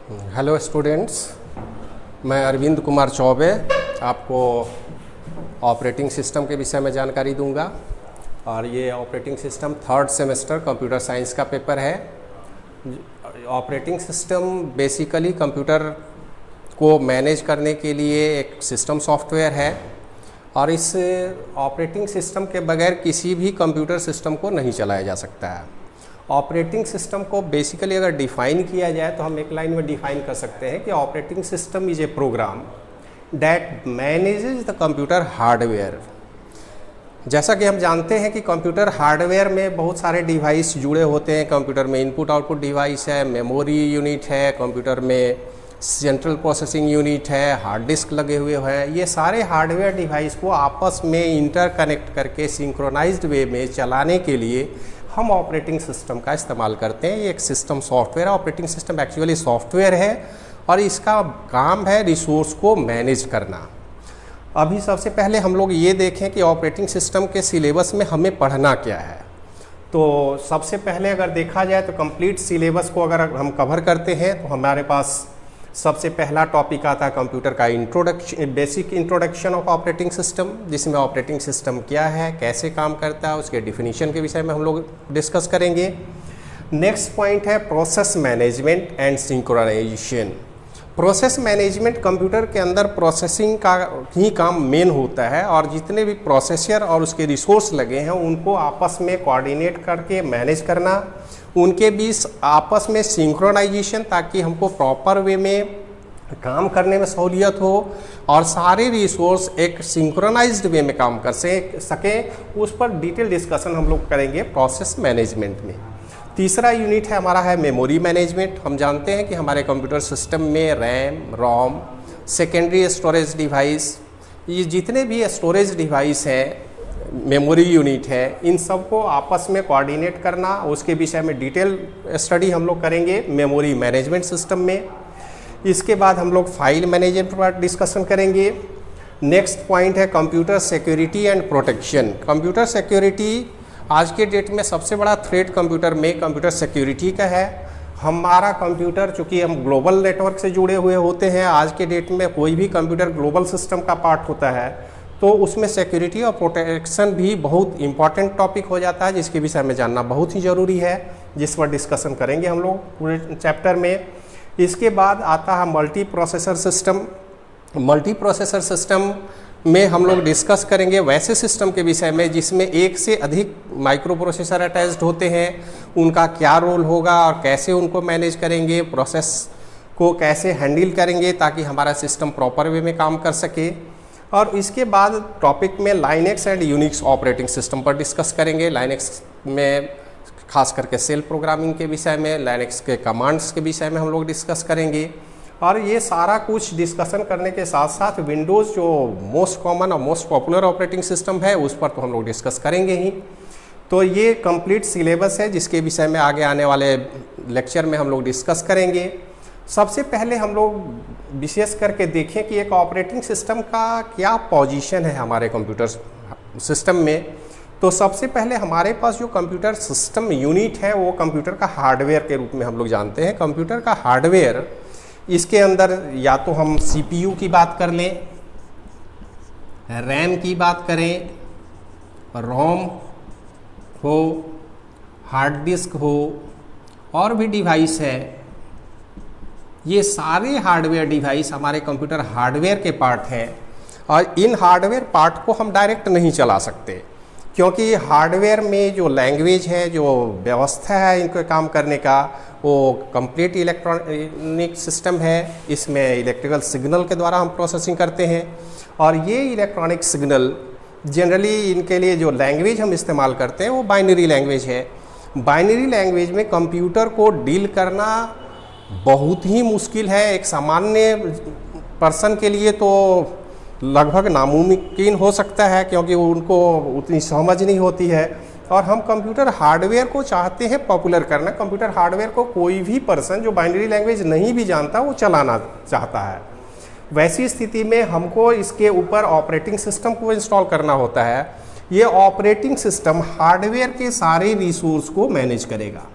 Hello students, मैं अरविंद कुमार चौबे आपको operating system के विषय में जानकारी दूंगा। और ये operating system third semester computer science का पेपर है। ऑपरेटिंग सिस्टम बेसिकली कंप्यूटर को मैनेज करने के लिए एक सिस्टम सॉफ्टवेयर है और इस ऑपरेटिंग सिस्टम के बगैर किसी भी कंप्यूटर सिस्टम को नहीं चलाया जा सकता है। ऑपरेटिंग सिस्टम को बेसिकली अगर डिफ़ाइन किया जाए तो हम एक लाइन में डिफ़ाइन कर सकते हैं कि operating system is a program that manages the computer hardware. जैसा कि हम जानते हैं कि कंप्यूटर हार्डवेयर में बहुत सारे डिवाइस जुड़े होते हैं। कंप्यूटर में इनपुट आउटपुट डिवाइस है, मेमोरी यूनिट है, कंप्यूटर में सेंट्रल प्रोसेसिंग यूनिट है, हार्ड डिस्क लगे हुए हैं। ये सारे हार्डवेयर डिवाइस को आपस में इंटरकनेक्ट करके सिंक्रोनाइज्ड वे में चलाने के लिए हम ऑपरेटिंग सिस्टम का इस्तेमाल करते हैं। ये एक सिस्टम सॉफ्टवेयर है। ऑपरेटिंग सिस्टम एक्चुअली सॉफ्टवेयर है और इसका काम है रिसोर्स को मैनेज करना। अभी सबसे पहले हम लोग ये देखें कि ऑपरेटिंग सिस्टम के सिलेबस में हमें पढ़ना क्या है। तो सबसे पहले अगर देखा जाए तो कंप्लीट सिलेबस को अगर हम कवर करते हैं तो हमारे पास सबसे पहला टॉपिक आता है कंप्यूटर का introduction, basic introduction of operating system, जिसमें ऑपरेटिंग सिस्टम क्या है, कैसे काम करता है, उसके डिफिनीशन के विषय में हम लोग डिस्कस करेंगे। नेक्स्ट पॉइंट है process management and synchronisation. Process management, computer के अंदर प्रोसेसिंग का ही काम मेन होता है और जितने भी प्रोसेसर और उसके रिसोर्स लगे हैं उनको आपस में कोऑर्डिनेट करके मैनेज करना, उनके बीच आपस में सिंक्रोनाइजेशन, ताकि हमको प्रॉपर वे में काम करने में सहूलियत हो और सारे रिसोर्स एक सिंक्रोनाइज्ड वे में काम कर सकें। उस पर डिटेल डिस्कशन हम लोग करेंगे प्रोसेस मैनेजमेंट में। तीसरा यूनिट है हमारा है मेमोरी मैनेजमेंट। हम जानते हैं कि हमारे कंप्यूटर सिस्टम में रैम, रोम, सेकेंडरी स्टोरेज डिवाइस, ये जितने भी स्टोरेज डिवाइस हैं, मेमोरी यूनिट है, इन सब को आपस में कोऑर्डिनेट करना, उसके विषय में डिटेल स्टडी हम लोग करेंगे मेमोरी मैनेजमेंट सिस्टम में। इसके बाद हम लोग फाइल मैनेजमेंट पर डिस्कशन करेंगे। नेक्स्ट पॉइंट है computer security and protection. Computer security, आज के डेट में सबसे बड़ा थ्रेट कंप्यूटर में कंप्यूटर सिक्योरिटी का है। हमारा कंप्यूटर, चूँकि हम ग्लोबल नेटवर्क से जुड़े हुए होते हैं, आज के डेट में कोई भी कंप्यूटर ग्लोबल सिस्टम का पार्ट होता है तो उसमें सिक्योरिटी और प्रोटेक्शन भी बहुत इंपॉर्टेंट टॉपिक हो जाता है, जिसके विषय में जानना बहुत ही ज़रूरी है, जिस पर डिस्कशन करेंगे हम लोग पूरे चैप्टर में। इसके बाद आता है multi processor system. Multi processor system में हम लोग डिस्कस करेंगे वैसे सिस्टम के विषय में जिसमें एक से अधिक माइक्रो प्रोसेसर अटैच्ड होते हैं, उनका क्या रोल होगा और कैसे उनको मैनेज करेंगे, प्रोसेस को कैसे हैंडल करेंगे ताकि हमारा सिस्टम प्रॉपर वे में काम कर सके। और इसके बाद टॉपिक में Linux and Unix operating system पर डिस्कस करेंगे। लाइनेक्स में खास करके सेल प्रोग्रामिंग के विषय में, लाइनेक्स के कमांड्स के विषय में हम लोग डिस्कस करेंगे। और ये सारा कुछ डिस्कशन करने के साथ साथ विंडोज़ जो मोस्ट कॉमन और मोस्ट पॉपुलर ऑपरेटिंग सिस्टम है उस पर तो हम लोग डिस्कस करेंगे ही। तो ये कंप्लीट सिलेबस है जिसके विषय में आगे आने वाले लेक्चर में हम लोग डिस्कस करेंगे। सबसे पहले हम लोग विशेष करके देखें कि एक ऑपरेटिंग सिस्टम का क्या पोजीशन है हमारे कंप्यूटर सिस्टम में। तो सबसे पहले हमारे पास जो कंप्यूटर सिस्टम यूनिट है वो कंप्यूटर का हार्डवेयर के रूप में हम लोग जानते हैं। कंप्यूटर का हार्डवेयर, इसके अंदर या तो हम सीपीयू की बात कर लें, रैम की बात करें, रोम हो, हार्ड डिस्क हो, और भी डिवाइस है। ये सारे हार्डवेयर डिवाइस हमारे कंप्यूटर हार्डवेयर के पार्ट हैं और इन हार्डवेयर पार्ट को हम डायरेक्ट नहीं चला सकते, क्योंकि हार्डवेयर में जो लैंग्वेज है, जो व्यवस्था है इनको काम करने का, वो कंप्लीट इलेक्ट्रॉनिक सिस्टम है। इसमें इलेक्ट्रिकल सिग्नल के द्वारा हम प्रोसेसिंग करते हैं और ये इलेक्ट्रॉनिक सिग्नल जनरली इनके लिए जो लैंग्वेज हम इस्तेमाल करते हैं वो बाइनरी लैंग्वेज है। बाइनरी लैंग्वेज में कंप्यूटर को डील करना बहुत ही मुश्किल है। एक सामान्य पर्सन के लिए तो लगभग नामुमकिन हो सकता है, क्योंकि उनको उतनी समझ नहीं होती है। और हम कंप्यूटर हार्डवेयर को चाहते हैं पॉपुलर करना। कंप्यूटर हार्डवेयर को कोई भी पर्सन जो बाइनरी लैंग्वेज नहीं भी जानता वो चलाना चाहता है। वैसी स्थिति में हमको इसके ऊपर ऑपरेटिंग सिस्टम को इंस्टॉल करना होता है। ये ऑपरेटिंग सिस्टम हार्डवेयर के सारे रिसोर्स को मैनेज करेगा।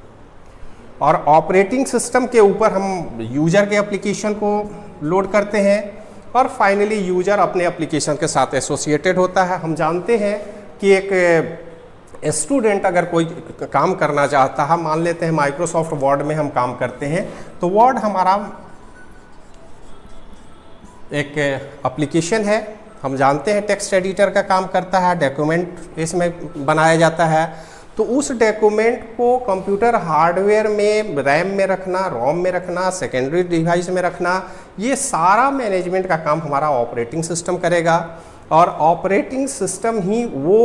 और ऑपरेटिंग सिस्टम के ऊपर हम यूजर के एप्लीकेशन को लोड करते हैं और फाइनली यूजर अपने एप्लीकेशन के साथ एसोसिएटेड होता है। हम जानते हैं कि एक स्टूडेंट अगर कोई काम करना चाहता है, मान लेते हैं माइक्रोसॉफ्ट वर्ड में हम काम करते हैं, तो वर्ड हमारा एक एप्लीकेशन है। हम जानते हैं टेक्स्ट एडिटर का काम करता है, डॉक्यूमेंट इसमें बनाया जाता है। तो उस डॉक्यूमेंट को कंप्यूटर हार्डवेयर में रैम में रखना, रोम में रखना, सेकेंडरी डिवाइस में रखना, ये सारा मैनेजमेंट का काम हमारा ऑपरेटिंग सिस्टम करेगा। और ऑपरेटिंग सिस्टम ही वो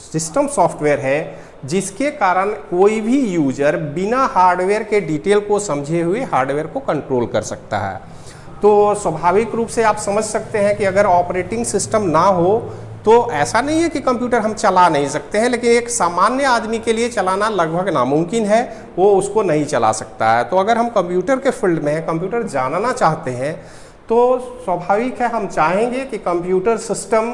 सिस्टम सॉफ्टवेयर है जिसके कारण कोई भी यूजर बिना हार्डवेयर के डिटेल को समझे हुए हार्डवेयर को कंट्रोल कर सकता है। तो स्वाभाविक रूप से आप समझ सकते हैं कि अगर ऑपरेटिंग सिस्टम ना हो तो ऐसा नहीं है कि कंप्यूटर हम चला नहीं सकते हैं, लेकिन एक सामान्य आदमी के लिए चलाना लगभग नामुमकिन है, वो उसको नहीं चला सकता है। तो अगर हम कंप्यूटर के फील्ड में हैं, कंप्यूटर जानना चाहते हैं, तो स्वाभाविक है हम चाहेंगे कि कंप्यूटर सिस्टम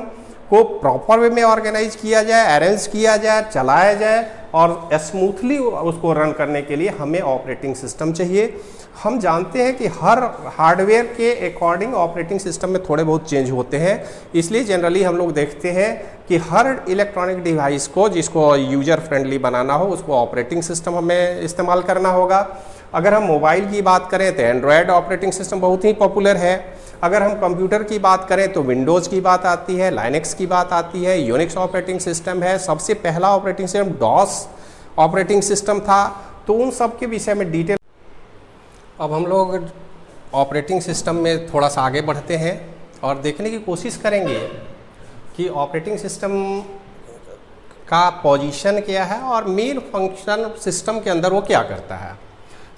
को प्रॉपर वे में ऑर्गेनाइज किया जाए, अरेंज किया जाए, चलाया जाए और स्मूथली उसको रन करने के लिए हमें ऑपरेटिंग सिस्टम चाहिए। हम जानते हैं कि हर हार्डवेयर के अकॉर्डिंग ऑपरेटिंग सिस्टम में थोड़े बहुत चेंज होते हैं, इसलिए जनरली हम लोग देखते हैं कि हर इलेक्ट्रॉनिक डिवाइस को जिसको यूजर फ्रेंडली बनाना हो उसको ऑपरेटिंग सिस्टम हमें इस्तेमाल करना होगा। अगर हम मोबाइल की बात करें तो एंड्रॉयड ऑपरेटिंग सिस्टम बहुत ही पॉपुलर है। अगर हम कंप्यूटर की बात करें तो विंडोज़ की बात आती है, लाइनेक्स की बात आती है, यूनिक्स ऑपरेटिंग सिस्टम है। सबसे पहला operating system DOS operating system था। तो उन सब के विषय में डिटेल अब हम लोग ऑपरेटिंग सिस्टम में थोड़ा सा आगे बढ़ते हैं और देखने की कोशिश करेंगे कि ऑपरेटिंग सिस्टम का पोजीशन क्या है और मेन फंक्शन सिस्टम के अंदर वो क्या करता है।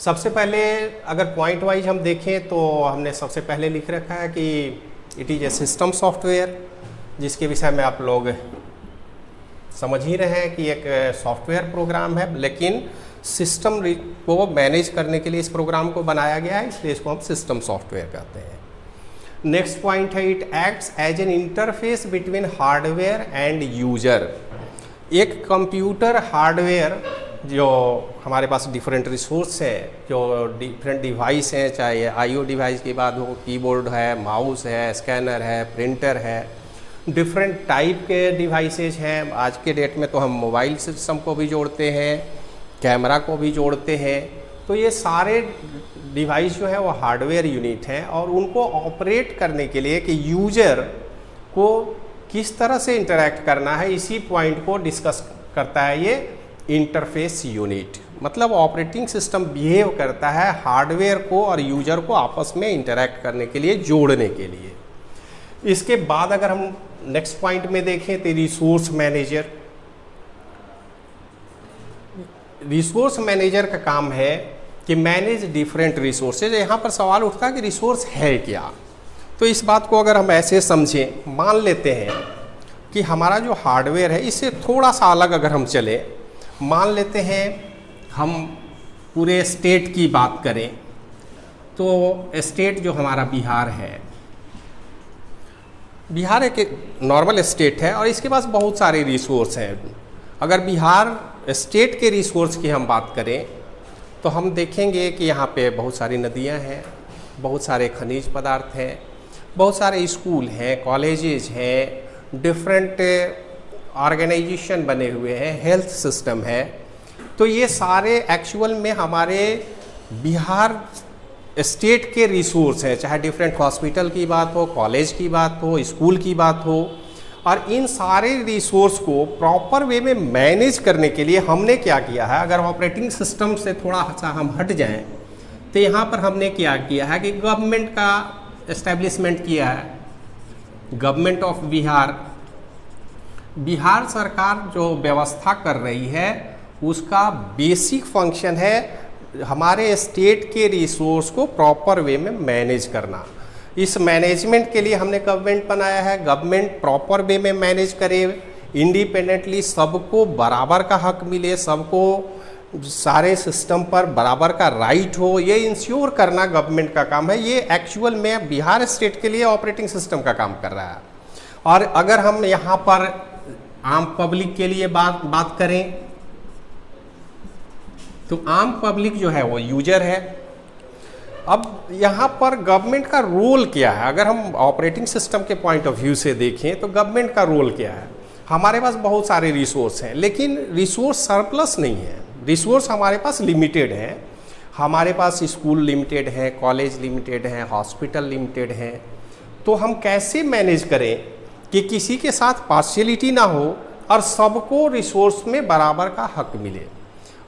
सबसे पहले अगर पॉइंट वाइज हम देखें तो हमने सबसे पहले लिख रखा है कि it is a system software, जिसके विषय में आप लोग समझ ही रहे हैं कि एक सॉफ्टवेयर प्रोग्राम है, लेकिन सिस्टम को मैनेज करने के लिए इस प्रोग्राम को बनाया गया है, इसलिए इसको हम सिस्टम सॉफ्टवेयर कहते हैं। नेक्स्ट पॉइंट है it acts as an interface between hardware and user. एक कंप्यूटर हार्डवेयर जो हमारे पास डिफरेंट रिसोर्स है, जो डिफरेंट डिवाइस हैं, चाहे आईओ डिवाइस की बात हो, कीबोर्ड है, माउस है, स्कैनर है, प्रिंटर है, डिफरेंट टाइप के डिवाइसेज हैं। आज के डेट में तो हम मोबाइल सिस्टम को भी जोड़ते हैं, कैमरा को भी जोड़ते हैं। तो ये सारे डिवाइस जो है वो हार्डवेयर यूनिट हैं और उनको ऑपरेट करने के लिए कि यूजर को किस तरह से इंटरैक्ट करना है, इसी पॉइंट को डिस्कस करता है ये इंटरफेस यूनिट। मतलब ऑपरेटिंग सिस्टम बिहेव करता है हार्डवेयर को और यूजर को आपस में इंटरैक्ट करने के लिए, जोड़ने के लिए। इसके बाद अगर हम नेक्स्ट पॉइंट में देखें तो रिसोर्स मैनेजर। रिसोर्स मैनेजर का काम है कि मैनेज डिफरेंट रिसोर्सेज। यहाँ पर सवाल उठता है कि रिसोर्स है क्या। तो इस बात को अगर हम ऐसे समझें, मान लेते हैं कि हमारा जो हार्डवेयर है इससे थोड़ा सा अलग अगर हम चले, मान लेते हैं हम पूरे स्टेट की बात करें तो स्टेट जो हमारा बिहार है, बिहार एक नॉर्मल स्टेट है और इसके पास बहुत सारे रिसोर्स हैं। अगर बिहार स्टेट के रिसोर्स की हम बात करें तो हम देखेंगे कि यहाँ पे बहुत सारी नदियाँ हैं, बहुत सारे खनिज पदार्थ हैं, बहुत सारे स्कूल हैं, कॉलेजेस हैं, डिफरेंट ऑर्गेनाइजेशन बने हुए हैं, हेल्थ सिस्टम है। तो ये सारे एक्चुअल में हमारे बिहार स्टेट के रिसोर्स हैं, चाहे डिफरेंट हॉस्पिटल की बात हो, कॉलेज की बात हो, स्कूल की बात हो। और इन सारे रिसोर्स को प्रॉपर वे में मैनेज करने के लिए हमने क्या किया है, अगर ऑपरेटिंग सिस्टम से थोड़ा सा हम हट जाएं तो यहाँ पर हमने क्या किया है कि गवर्नमेंट का एस्टेब्लिशमेंट किया है। गवर्नमेंट ऑफ बिहार, बिहार सरकार जो व्यवस्था कर रही है उसका बेसिक फंक्शन है हमारे स्टेट के रिसोर्स को प्रॉपर वे में मैनेज करना। इस मैनेजमेंट के लिए हमने गवर्नमेंट बनाया है। गवर्नमेंट प्रॉपर वे में मैनेज करे, इंडिपेंडेंटली सबको बराबर का हक मिले, सबको सारे सिस्टम पर बराबर का राइट हो, ये इंश्योर करना गवर्नमेंट का काम है। ये एक्चुअल में बिहार स्टेट के लिए ऑपरेटिंग सिस्टम का काम कर रहा है। और अगर हम यहाँ पर आम पब्लिक के लिए बात करें तो आम पब्लिक जो है वो यूजर है। अब यहाँ पर गवर्नमेंट का रोल क्या है? अगर हम ऑपरेटिंग सिस्टम के पॉइंट ऑफ व्यू से देखें तो गवर्नमेंट का रोल क्या है? हमारे पास बहुत सारे रिसोर्स हैं, लेकिन रिसोर्स सरप्लस नहीं है, रिसोर्स हमारे पास लिमिटेड है। हमारे पास स्कूल लिमिटेड है, कॉलेज लिमिटेड है, हॉस्पिटल लिमिटेड है। तो हम कैसे मैनेज करें कि किसी के साथ पार्शियलिटी ना हो और सबको रिसोर्स में बराबर का हक मिले?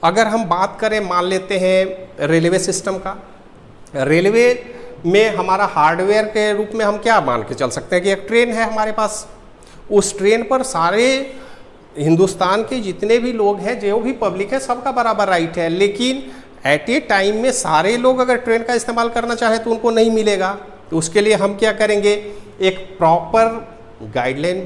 अगर हम बात करें, मान लेते हैं रेलवे सिस्टम का, रेलवे में हमारा हार्डवेयर के रूप में हम क्या मान के चल सकते हैं कि एक ट्रेन है हमारे पास, उस ट्रेन पर सारे हिंदुस्तान के जितने भी लोग हैं, जो भी पब्लिक है, सबका बराबर राइट है। लेकिन एट ए टाइम में सारे लोग अगर ट्रेन का इस्तेमाल करना चाहे तो उनको नहीं मिलेगा। तो उसके लिए हम क्या करेंगे, एक प्रॉपर गाइडलाइन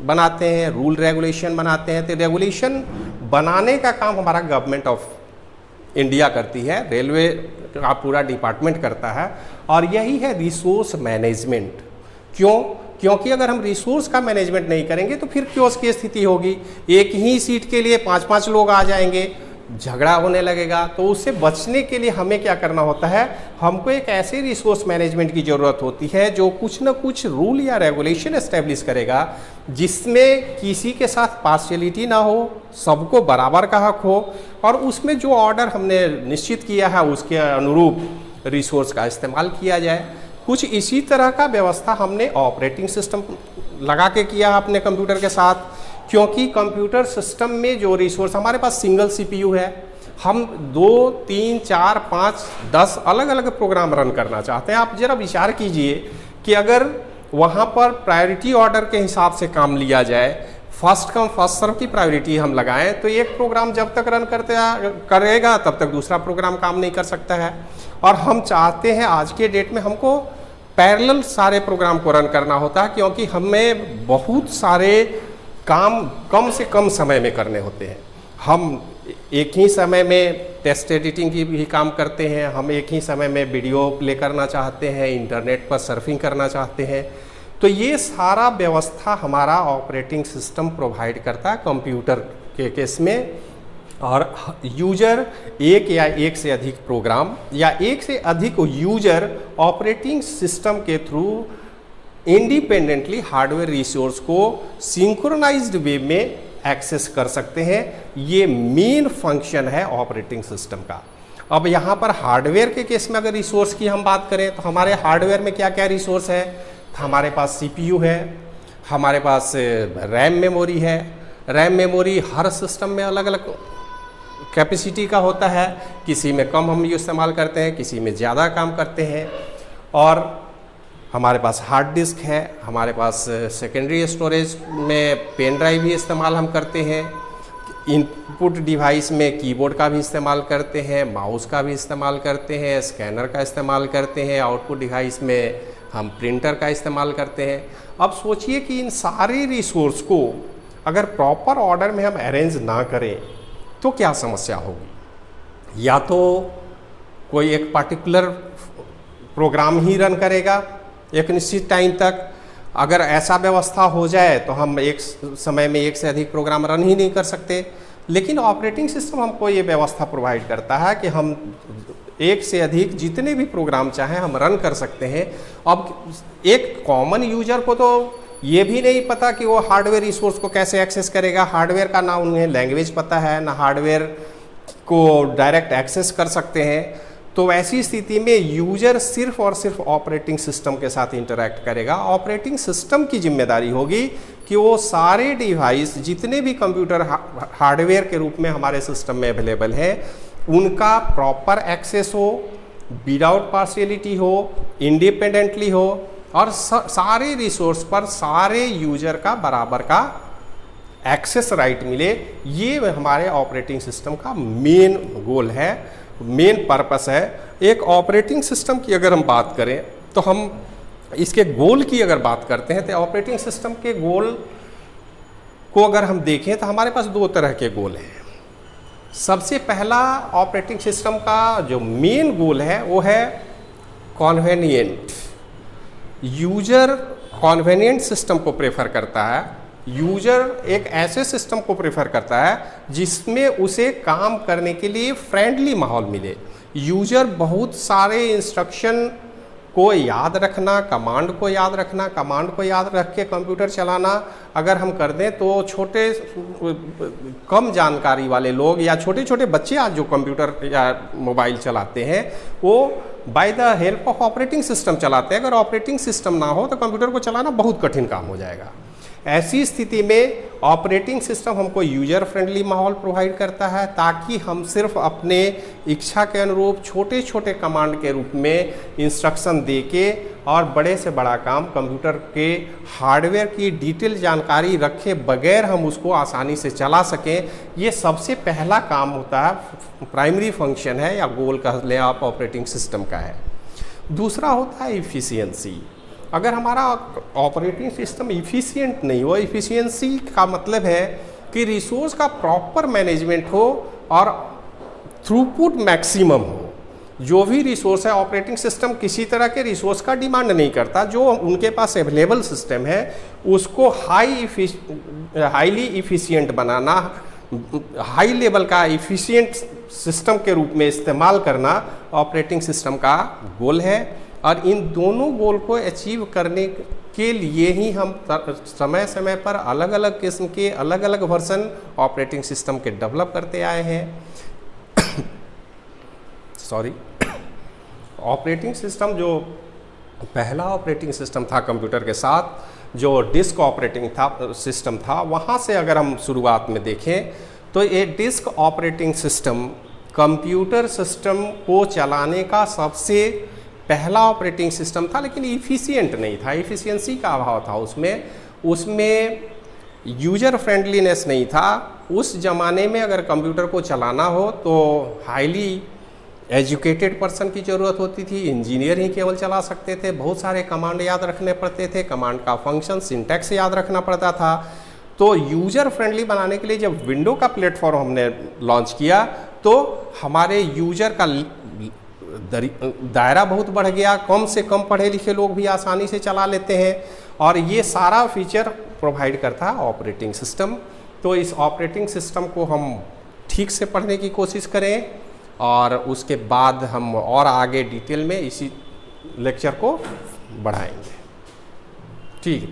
बनाते हैं, रूल रेगुलेशन बनाते हैं। तो रेगुलेशन बनाने का काम हमारा गवर्नमेंट ऑफ इंडिया करती है, रेलवे का पूरा डिपार्टमेंट करता है, और यही है रिसोर्स मैनेजमेंट। क्यों? क्योंकि अगर हम रिसोर्स का मैनेजमेंट नहीं करेंगे तो फिर क्योस की स्थिति होगी, एक ही सीट के लिए 5-5 लोग आ जाएंगे, झगड़ा होने लगेगा। तो उससे बचने के लिए हमें क्या करना होता है, हमको एक ऐसे रिसोर्स मैनेजमेंट की ज़रूरत होती है जो कुछ न कुछ रूल या रेगुलेशन एस्टेब्लिश करेगा, जिसमें किसी के साथ पार्शियलिटी ना हो, सबको बराबर का हक हो, और उसमें जो ऑर्डर हमने निश्चित किया है उसके अनुरूप रिसोर्स का इस्तेमाल किया जाए। कुछ इसी तरह का व्यवस्था हमने ऑपरेटिंग सिस्टम लगा के किया है अपने कंप्यूटर के साथ। क्योंकि कंप्यूटर सिस्टम में जो रिसोर्स, हमारे पास सिंगल सीपीयू है, हम 2, 3, 4, 5, 10 अलग अलग प्रोग्राम रन करना चाहते हैं। आप जरा विचार कीजिए कि अगर वहाँ पर प्रायोरिटी ऑर्डर के हिसाब से काम लिया जाए, फर्स्ट कम फर्स्ट सर्व की प्रायोरिटी हम लगाएं, तो एक प्रोग्राम जब तक रन करेगा तब तक दूसरा प्रोग्राम काम नहीं कर सकता है। और हम चाहते हैं आज के डेट में हमको पैरेलल सारे प्रोग्राम को रन करना होता है, क्योंकि हमें बहुत सारे काम कम से कम समय में करने होते हैं। हम एक ही समय में टेक्स्ट एडिटिंग की भी काम करते हैं, हम एक ही समय में वीडियो प्ले करना चाहते हैं, इंटरनेट पर सर्फिंग करना चाहते हैं। तो ये सारा व्यवस्था हमारा ऑपरेटिंग सिस्टम प्रोवाइड करता है कंप्यूटर के केस में। और यूजर एक या एक से अधिक प्रोग्राम या एक से अधिक यूजर ऑपरेटिंग सिस्टम के थ्रू इंडिपेंडेंटली हार्डवेयर रिसोर्स को सिंक्रोनाइज्ड वे में एक्सेस कर सकते हैं। ये मेन फंक्शन है ऑपरेटिंग सिस्टम का। अब यहाँ पर हार्डवेयर के केस में अगर रिसोर्स की हम बात करें तो हमारे हार्डवेयर में क्या क्या रिसोर्स है? हमारे पास सीपीयू है, हमारे पास रैम मेमोरी है। रैम मेमोरी हर सिस्टम में अलग अलग कैपेसिटी का होता है, किसी में कम हम इस्तेमाल करते हैं, किसी में ज़्यादा काम करते हैं। और हमारे पास हार्ड डिस्क है, हमारे पास सेकेंडरी स्टोरेज में पेन ड्राइव भी इस्तेमाल हम करते हैं। इनपुट डिवाइस में कीबोर्ड का भी इस्तेमाल करते हैं, माउस का भी इस्तेमाल करते हैं, स्कैनर का इस्तेमाल करते हैं। आउटपुट डिवाइस में हम प्रिंटर का इस्तेमाल करते हैं। अब सोचिए कि इन सारे रिसोर्स को अगर प्रॉपर ऑर्डर में हम अरेंज ना करें तो क्या समस्या होगी? या तो कोई एक पार्टिकुलर प्रोग्राम ही रन करेगा एक निश्चित टाइम तक। अगर ऐसा व्यवस्था हो जाए तो हम एक समय में एक से अधिक प्रोग्राम रन ही नहीं कर सकते। लेकिन ऑपरेटिंग सिस्टम हमको ये व्यवस्था प्रोवाइड करता है कि हम एक से अधिक जितने भी प्रोग्राम चाहें हम रन कर सकते हैं। अब एक कॉमन यूजर को तो ये भी नहीं पता कि वो हार्डवेयर रिसोर्स को कैसे एक्सेस करेगा। हार्डवेयर का ना उन्हें लैंग्वेज पता है, ना हार्डवेयर को डायरेक्ट एक्सेस कर सकते हैं। तो ऐसी स्थिति में यूजर सिर्फ और सिर्फ ऑपरेटिंग सिस्टम के साथ इंटरैक्ट करेगा। ऑपरेटिंग सिस्टम की जिम्मेदारी होगी कि वो सारे डिवाइस जितने भी कंप्यूटर हार्डवेयर के रूप में हमारे सिस्टम में अवेलेबल है उनका प्रॉपर एक्सेस हो, विदाउट पार्शियलिटी हो, इंडिपेंडेंटली हो, और सारे रिसोर्स पर सारे यूजर का बराबर का एक्सेस राइट मिले। ये हमारे ऑपरेटिंग सिस्टम का मेन गोल है, मेन पर्पस है। एक ऑपरेटिंग सिस्टम की अगर हम बात करें तो हम इसके गोल की अगर बात करते हैं तो ऑपरेटिंग सिस्टम के गोल को अगर हम देखें तो हमारे पास दो तरह के गोल हैं। सबसे पहला ऑपरेटिंग सिस्टम का जो मेन गोल है वो है कॉन्वेनिएंट। यूजर कॉन्वेनिएंट सिस्टम को प्रेफर करता है यूजर एक ऐसे सिस्टम को प्रेफर करता है जिसमें उसे काम करने के लिए फ्रेंडली माहौल मिले। यूजर बहुत सारे इंस्ट्रक्शन को याद रखना, कमांड को याद रखना, कमांड को याद रख के कंप्यूटर चलाना अगर हम कर दें तो छोटे कम जानकारी वाले लोग या छोटे छोटे बच्चे आज जो कंप्यूटर या मोबाइल चलाते हैं वो by the help of operating system चलाते हैं। अगर ऑपरेटिंग सिस्टम ना हो तो कंप्यूटर को चलाना बहुत कठिन काम हो जाएगा। ऐसी स्थिति में ऑपरेटिंग सिस्टम हमको यूजर फ्रेंडली माहौल प्रोवाइड करता है ताकि हम सिर्फ अपने इच्छा के अनुरूप छोटे छोटे कमांड के रूप में इंस्ट्रक्शन दे के और बड़े से बड़ा काम कंप्यूटर के हार्डवेयर की डिटेल जानकारी रखे बगैर हम उसको आसानी से चला सकें। ये सबसे पहला काम होता है, प्राइमरी फंक्शन है या गोल कह लें आप ऑपरेटिंग सिस्टम का है। दूसरा होता है इफ़िशियंसी। अगर हमारा ऑपरेटिंग सिस्टम इफ़िशियंट नहीं हो, इफ़िशियंसी का मतलब है कि रिसोर्स का प्रॉपर मैनेजमेंट हो और थ्रूपुट मैक्सिमम हो। जो भी रिसोर्स है, ऑपरेटिंग सिस्टम किसी तरह के रिसोर्स का डिमांड नहीं करता। जो उनके पास अवेलेबल सिस्टम है उसको हाईली इफ़िशियंट बनाना, हाई लेवल का इफ़िशियंट सिस्टम के रूप में इस्तेमाल करना ऑपरेटिंग सिस्टम का गोल है। और इन दोनों गोल को अचीव करने के लिए ही हम समय समय पर अलग अलग किस्म के अलग अलग वर्जन ऑपरेटिंग सिस्टम के डेवलप करते आए हैं। सॉरी, ऑपरेटिंग सिस्टम जो पहला ऑपरेटिंग सिस्टम था कंप्यूटर के साथ, जो डिस्क ऑपरेटिंग सिस्टम था, वहाँ से अगर हम शुरुआत में देखें तो ये disk operating system computer system को चलाने का सबसे पहला ऑपरेटिंग सिस्टम था, लेकिन इफ़िशियंट नहीं था। इफ़िशियंसी का अभाव था उसमें यूजर फ्रेंडलीनेस नहीं था। उस ज़माने में अगर कंप्यूटर को चलाना हो तो हाईली एजुकेटेड पर्सन की ज़रूरत होती थी, इंजीनियर ही केवल चला सकते थे। बहुत सारे कमांड याद रखने पड़ते थे, कमांड का फंक्शन सिंटैक्स याद रखना पड़ता था। तो यूजर फ्रेंडली बनाने के लिए जब विंडो का प्लेटफॉर्म हमने लॉन्च किया तो हमारे यूजर का दायरा बहुत बढ़ गया। कम से कम पढ़े लिखे लोग भी आसानी से चला लेते हैं और ये सारा फीचर प्रोवाइड करता है ऑपरेटिंग सिस्टम। तो इस ऑपरेटिंग सिस्टम को हम ठीक से पढ़ने की कोशिश करें और उसके बाद हम और आगे डिटेल में इसी लेक्चर को बढ़ाएंगे। ठीक है।